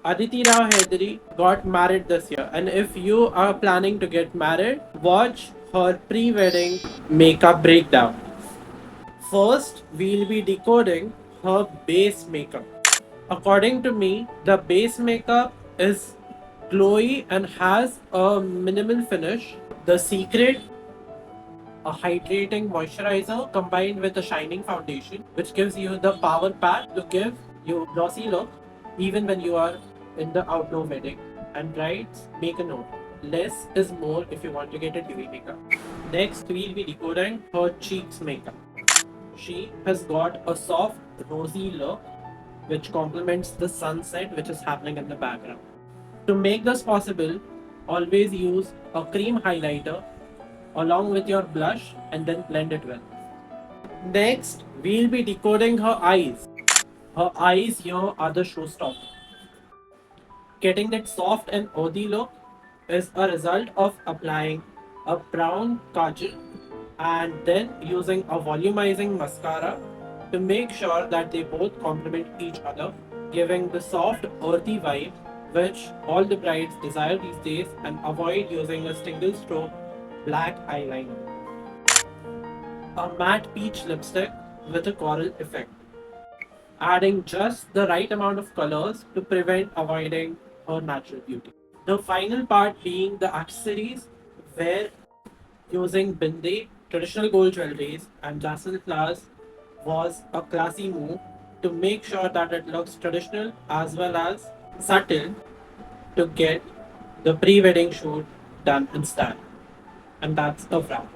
Aditi Rao Hydari got married this year, and if you are planning to get married, watch her pre-wedding makeup breakdown. First, we'll be decoding her base makeup. According to me, the base makeup is glowy and has a minimal finish. The secret, a hydrating moisturizer combined with a shining foundation, which gives you the power pack to give you glossy look even when you are in the outdoor wedding. And brides, make a note. Less is more if you want to get a dewy makeup. Next, we'll be decoding her cheeks makeup. She has got a soft, rosy look which complements the sunset which is happening in the background. To make this possible, always use a cream highlighter along with your blush and then blend it well. Next, we'll be decoding her eyes. Her eyes here are the showstopper. Getting that soft and earthy look is a result of applying a brown kajal and then using a volumizing mascara to make sure that they both complement each other, giving the soft, earthy vibe which all the brides desire these days, and avoid using a single stroke black eyeliner. A matte peach lipstick with a coral effect, adding just the right amount of colors to prevent avoiding her natural beauty. The final part being the accessories, where using binde, traditional gold jewelries, and jasmine flowers was a classy move to make sure that it looks traditional as well as subtle to get the pre-wedding shoot done in style. And that's a wrap.